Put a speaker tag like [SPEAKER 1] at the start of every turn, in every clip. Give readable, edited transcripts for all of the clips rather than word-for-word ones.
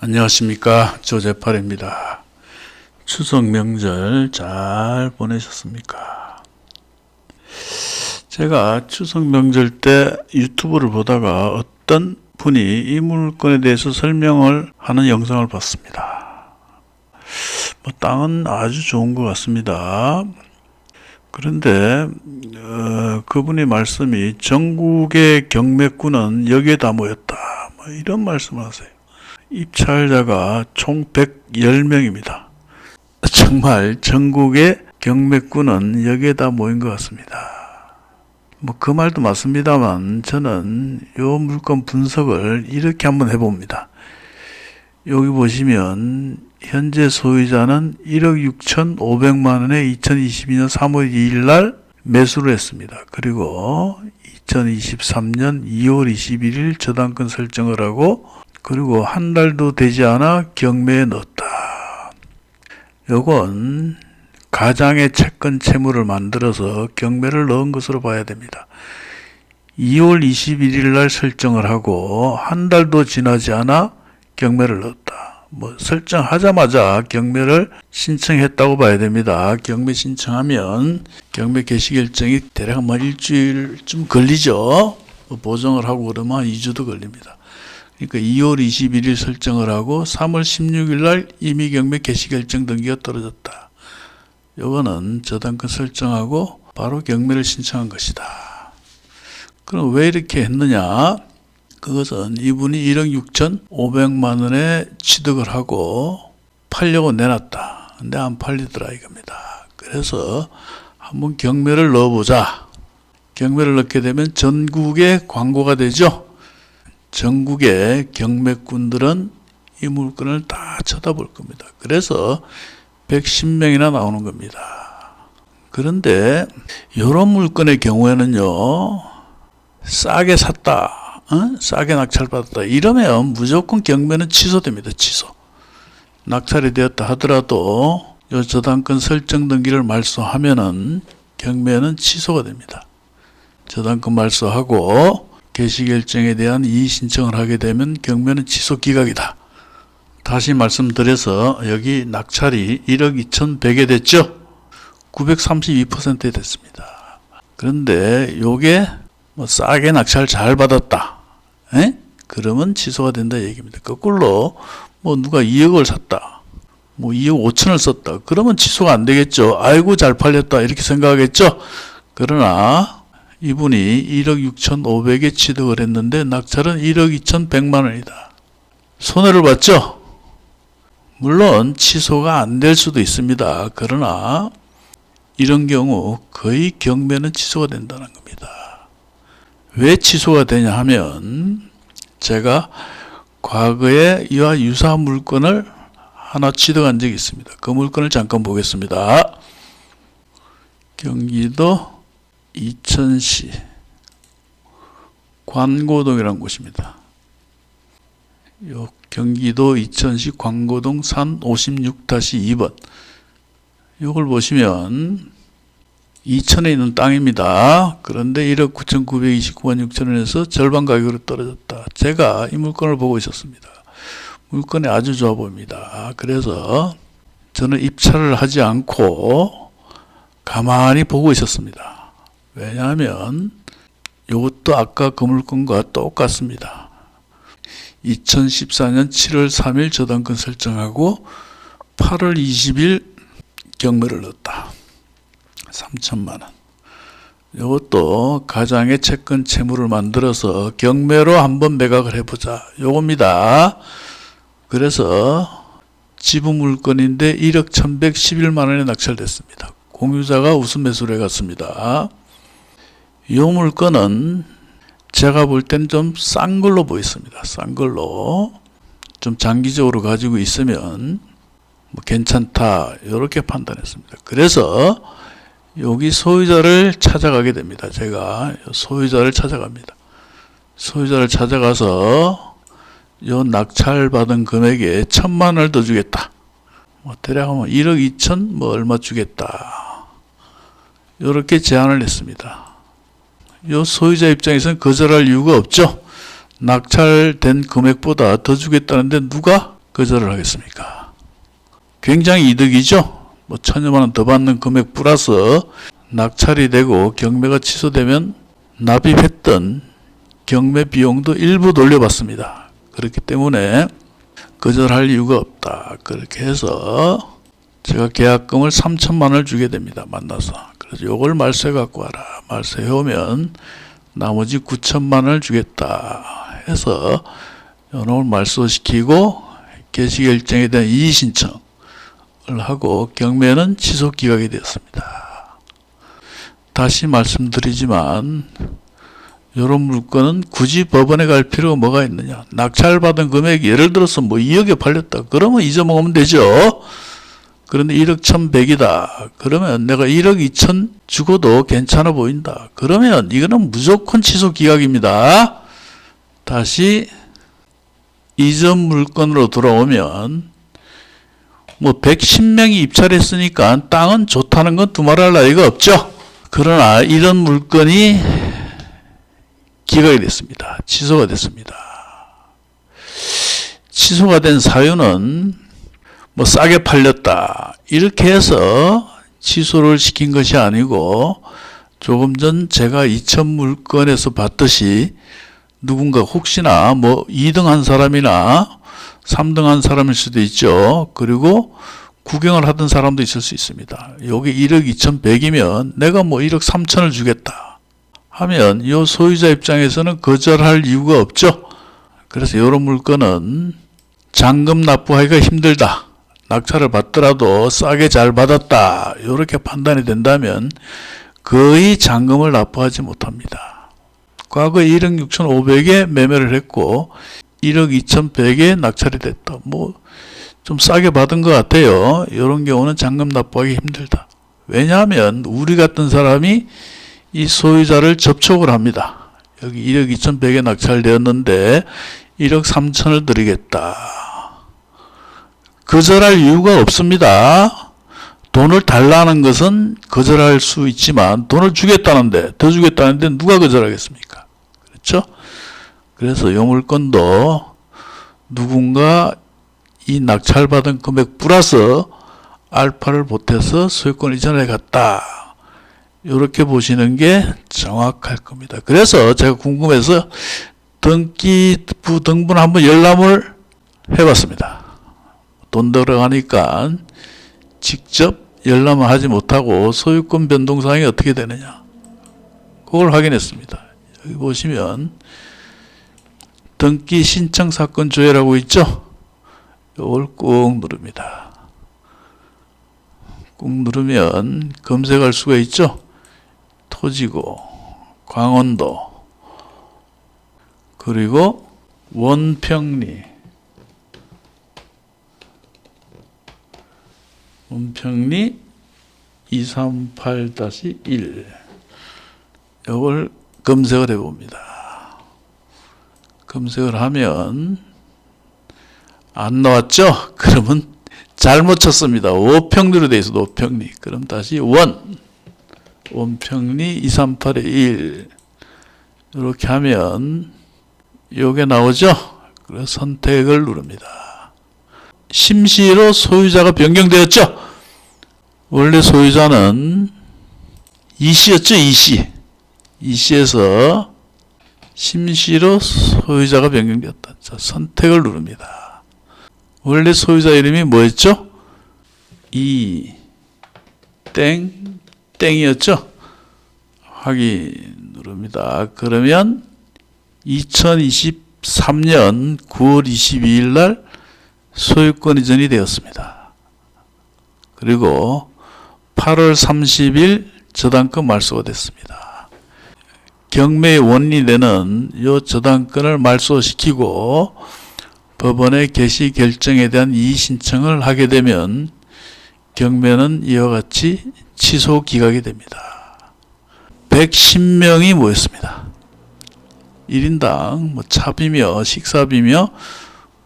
[SPEAKER 1] 안녕하십니까, 조재팔입니다. 추석 명절 잘 보내셨습니까? 제가 추석 명절 때 유튜브를 보다가 어떤 분이 이 물건에 대해서 설명을 하는 영상을 봤습니다. 땅은 아주 좋은 것 같습니다. 그런데 그분의 말씀이 전국의 경매꾼은 여기에 다 모였다, 이런 말씀을 하세요. 입찰자가 총 110명입니다. 정말 전국의 경매꾼은 여기에 다 모인 것 같습니다. 그 말도 맞습니다만 저는 이 물건 분석을 이렇게 한번 해봅니다. 여기 보시면 현재 소유자는 1억 6,500만 원에 2022년 3월 2일 날 매수를 했습니다. 그리고 2023년 2월 21일 저당권 설정을 하고 그리고 한 달도 되지 않아 경매에 넣었다. 요건 가장의 채권 채무를 만들어서 경매를 넣은 것으로 봐야 됩니다. 2월 21일 날 설정을 하고 한 달도 지나지 않아 경매를 넣었다. 설정하자마자 경매를 신청했다고 봐야 됩니다. 경매 신청하면 경매 개시 결정이 대략 일주일쯤 걸리죠. 보정을 하고 그러면 2주도 걸립니다. 그러니까 2월 21일 설정을 하고 3월 16일 날 이미 경매 개시 결정 등기가 떨어졌다. 요거는 저당권 설정하고 바로 경매를 신청한 것이다. 그럼 왜 이렇게 했느냐? 그것은 이분이 1억 6,500만 원에 취득을 하고 팔려고 내놨다. 근데 안 팔리더라 이겁니다. 그래서 한번 경매를 넣어보자. 경매를 넣게 되면 전국에 광고가 되죠. 전국의 경매꾼들은 이 물건을 다 쳐다볼 겁니다. 그래서 110명이나 나오는 겁니다. 그런데 이런 물건의 경우에는요, 싸게 샀다, 싸게 낙찰받았다 이러면 무조건 경매는 취소됩니다. 취소. 낙찰이 되었다 하더라도 이 저당권 설정 등기를 말소하면은 경매는 취소가 됩니다. 저당권 말소하고 개시 결정에 대한 이의 신청을 하게 되면 경매는 취소 기각이다. 다시 말씀드려서 여기 낙찰이 1억 2,100에 됐죠? 932%에 됐습니다. 그런데 요게 싸게 낙찰 잘 받았다. 그러면 취소가 된다 얘기입니다. 거꾸로 누가 2억을 샀다. 2억 5천을 썼다. 그러면 취소가 안 되겠죠. 아이고 잘 팔렸다 이렇게 생각하겠죠. 그러나 이분이 1억 6,500에 취득을 했는데 낙찰은 1억 2,100만 원이다. 손해를 봤죠? 물론 취소가 안 될 수도 있습니다. 그러나 이런 경우 거의 경매는 취소가 된다는 겁니다. 왜 취소가 되냐 하면 제가 과거에 이와 유사한 물건을 하나 취득한 적이 있습니다. 그 물건을 잠깐 보겠습니다. 경기도 이천시 관고동이라는 곳입니다. 요 경기도 이천시 관고동 산 56-2번. 요걸 보시면 이천에 있는 땅입니다. 그런데 1억 9,929만 6천원에서 절반 가격으로 떨어졌다. 제가 이 물건을 보고 있었습니다. 물건이 아주 좋아 보입니다. 그래서 저는 입찰을 하지 않고 가만히 보고 있었습니다. 왜냐하면 이것도 아까 그 물건과 똑같습니다. 2014년 7월 3일 저당권 설정하고 8월 20일 경매를 넣었다. 3천만 원. 이것도 가장의 채권 채무를 만들어서 경매로 한번 매각을 해보자. 요겁니다. 그래서 지분 물건인데 1억 1,111만 원에 낙찰됐습니다. 공유자가 우선 매수를 해갔습니다. 이 물건은 제가 볼 땐 좀 싼 걸로 보였습니다. 싼 걸로 좀 장기적으로 가지고 있으면 괜찮다 이렇게 판단했습니다. 그래서 여기 소유자를 찾아가게 됩니다. 제가 소유자를 찾아갑니다. 소유자를 찾아가서 이 낙찰받은 금액에 1,000만 원을 더 주겠다. 대략 1억 2천 얼마 주겠다. 이렇게 제안을 했습니다. 이 소유자 입장에서는 거절할 이유가 없죠. 낙찰된 금액보다 더 주겠다는데 누가 거절을 하겠습니까? 굉장히 이득이죠. 뭐 1,000여만 원 더 받는 금액 플러스 낙찰이 되고 경매가 취소되면 납입했던 경매 비용도 일부 돌려받습니다. 그렇기 때문에 거절할 이유가 없다. 그렇게 해서 제가 계약금을 3천만 원을 주게 됩니다. 만나서. 그래서 요걸 말소해 갖고 와라. 말소해 오면 나머지 9천만 원을 주겠다 해서 요놈을 말소시키고 개시결정에 대한 이의신청을 하고 경매는 취소 기각이 되었습니다. 다시 말씀드리지만 이런 물건은 굳이 법원에 갈 필요가 뭐가 있느냐. 낙찰받은 금액이 예를 들어서 뭐 2억에 팔렸다. 그러면 잊어먹으면 되죠. 그런데 1억 1,100이다. 그러면 내가 1억 2천 주고도 괜찮아 보인다. 그러면 이거는 무조건 취소 기각입니다. 다시 이전 물건으로 돌아오면 뭐 110명이 입찰했으니까 땅은 좋다는 건 두말할 나위가 없죠. 그러나 이런 물건이 기각이 됐습니다. 취소가 됐습니다. 취소가 된 사유는 뭐 싸게 팔렸다 이렇게 해서 취소를 시킨 것이 아니고 조금 전 제가 2천 물건에서 봤듯이 누군가 혹시나 뭐 2등 한 사람이나 3등 한 사람일 수도 있죠. 그리고 구경을 하던 사람도 있을 수 있습니다. 여기 1억 2,100이면 내가 뭐 1억 3천을 주겠다 하면 이 소유자 입장에서는 거절할 이유가 없죠. 그래서 이런 물건은 잔금 납부하기가 힘들다. 낙찰을 받더라도 싸게 잘 받았다. 이렇게 판단이 된다면 거의 잔금을 납부하지 못합니다. 과거 1억 6,500에 매매를 했고 1억 2,100에 낙찰이 됐다. 뭐 좀 싸게 받은 것 같아요. 이런 경우는 잔금 납부하기 힘들다. 왜냐하면 우리 같은 사람이 이 소유자를 접촉을 합니다. 여기 1억 2,100에 낙찰되었는데 1억 3천을 드리겠다. 거절할 이유가 없습니다. 돈을 달라는 것은 거절할 수 있지만 돈을 주겠다는데 더 주겠다는데 누가 거절하겠습니까? 그렇죠? 그래서 이 물건도 누군가 이 낙찰받은 금액 플러스 알파를 보태서 소유권 이전해 갔다. 이렇게 보시는 게 정확할 겁니다. 그래서 제가 궁금해서 등기부 등본 한번 열람을 해봤습니다. 돈 들어가니까 직접 열람을 하지 못하고 소유권 변동사항이 어떻게 되느냐. 그걸 확인했습니다. 여기 보시면 등기 신청 사건 조회라고 있죠. 이걸 꾹 누릅니다. 꾹 누르면 검색할 수가 있죠. 토지고 광원도 그리고 원평리 238-1 이걸 검색을 해봅니다. 검색을 하면 안 나왔죠? 그러면 잘못 쳤습니다. 5평리로 되어 있어도 5평리. 그럼 다시 원평리 238-1 이렇게 하면 요게 나오죠? 그래서 선택을 누릅니다. 심시로 소유자가 변경되었죠? 원래 소유자는 이씨였죠? 이씨에서 심시로 소유자가 변경되었다. 자, 선택을 누릅니다. 원래 소유자 이름이 뭐였죠? 땡이었죠? 확인 누릅니다. 그러면 2023년 9월 22일 날 소유권 이전이 되었습니다. 그리고 8월 30일 저당권 말소가 됐습니다. 경매의 원리 되는 이 저당권을 말소시키고 법원의 개시 결정에 대한 이의 신청을 하게 되면 경매는 이와 같이 취소 기각이 됩니다. 110명이 모였습니다. 1인당 뭐 차비며 식사비며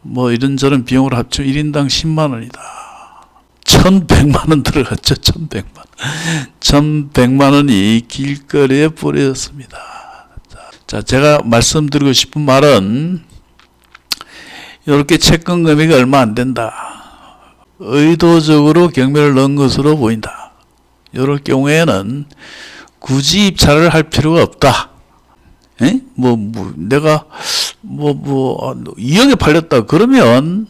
[SPEAKER 1] 뭐 이런저런 비용을 합치면 1인당 10만 원이다. 1,100만 원 들어갔죠. 1,100만 원. 1,100만 원이 길거리에 뿌려졌습니다. 자, 제가 말씀드리고 싶은 말은 이렇게 채권 금액이 얼마 안 된다. 의도적으로 경매를 넣은 것으로 보인다. 이럴 경우에는 굳이 입찰을 할 필요가 없다. 내가 2억에 팔렸다. 그러면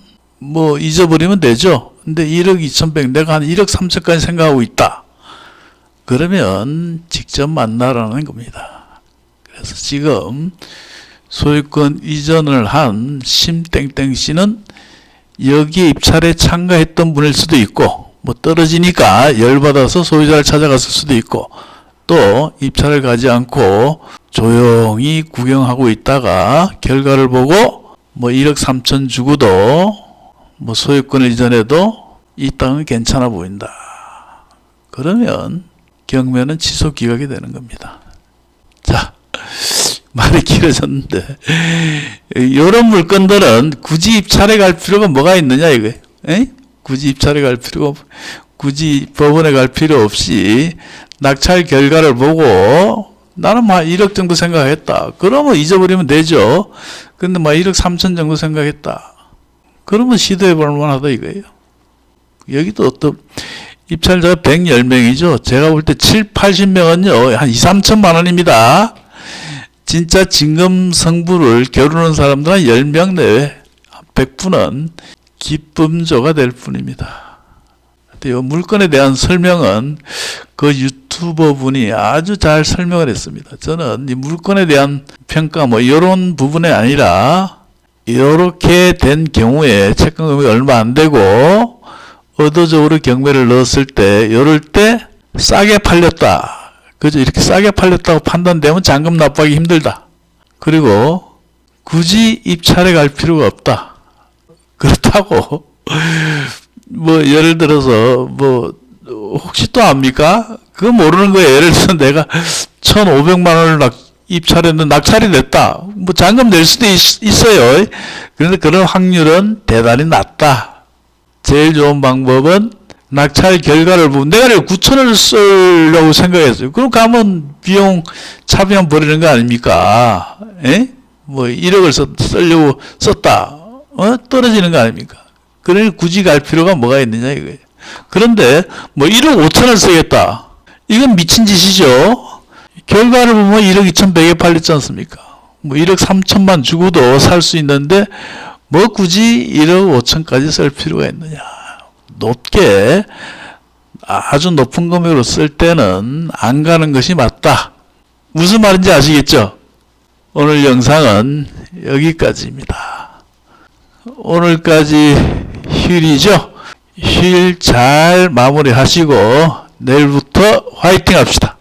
[SPEAKER 1] 잊어버리면 되죠. 근데 1억 2,100, 내가 한 1억 3천까지 생각하고 있다. 그러면 직접 만나라는 겁니다. 그래서 지금 소유권 이전을 한 심땡땡 씨는 여기 입찰에 참가했던 분일 수도 있고, 떨어지니까 열받아서 소유자를 찾아갔을 수도 있고, 또 입찰을 가지 않고 조용히 구경하고 있다가 결과를 보고 1억 3천 주고도 소유권을 이전해도 이 땅은 괜찮아 보인다. 그러면 경매는 취소 기각이 되는 겁니다. 자, 말이 길어졌는데 이런 물건들은 굳이 입찰에 갈 필요가 뭐가 있느냐 이거예요. 굳이 입찰에 갈 필요가, 굳이 법원에 갈 필요 없이 낙찰 결과를 보고 나는 1억 정도 생각했다. 그러면 잊어버리면 되죠. 근데 1억 3천 정도 생각했다. 그러면 시도해 볼 만하다 이거예요. 여기도 어떤 입찰자가 110명이죠. 제가 볼 때 7, 80명은요. 한 2, 3천만 원입니다. 진짜 진검성부를 겨루는 사람들은 10명 내외 100분은 기쁨조가 될 뿐입니다. 이 물건에 대한 설명은 그 유튜버 분이 아주 잘 설명을 했습니다. 저는 이 물건에 대한 평가 이런 부분이 아니라 이렇게 된 경우에 채권 금액이 얼마 안 되고 의도적으로 경매를 넣었을 때 이럴 때 싸게 팔렸다. 그죠? 이렇게 싸게 팔렸다고 판단되면 잔금 납부하기 힘들다. 그리고 굳이 입찰에 갈 필요가 없다. 그렇다고 예를 들어서 혹시 또 압니까? 그거 모르는 거예요. 예를 들어서 내가 1,500만 원을 입찰했는데 낙찰이 됐다. 잔금 낼 수도 있어요. 그런데 그런 확률은 대단히 낮다. 제일 좋은 방법은 낙찰 결과를 보면 내가 9천원을 쓰려고 생각했어요. 그럼 가면 비용 차비만 버리는 거 아닙니까? 1억을 쓰려고 썼다. 떨어지는 거 아닙니까? 그러니 굳이 갈 필요가 뭐가 있느냐 이거예요. 그런데 1억 5천을 쓰겠다. 이건 미친 짓이죠. 결과를 보면 1억 2,100에 팔렸지 않습니까? 1억 3천만 주고도 살 수 있는데 굳이 1억 5천까지 쓸 필요가 있느냐. 높게 아주 높은 금액으로 쓸 때는 안 가는 것이 맞다. 무슨 말인지 아시겠죠? 오늘 영상은 여기까지입니다. 오늘까지 휴일이죠? 휴일 잘 마무리하시고 내일부터 화이팅 합시다.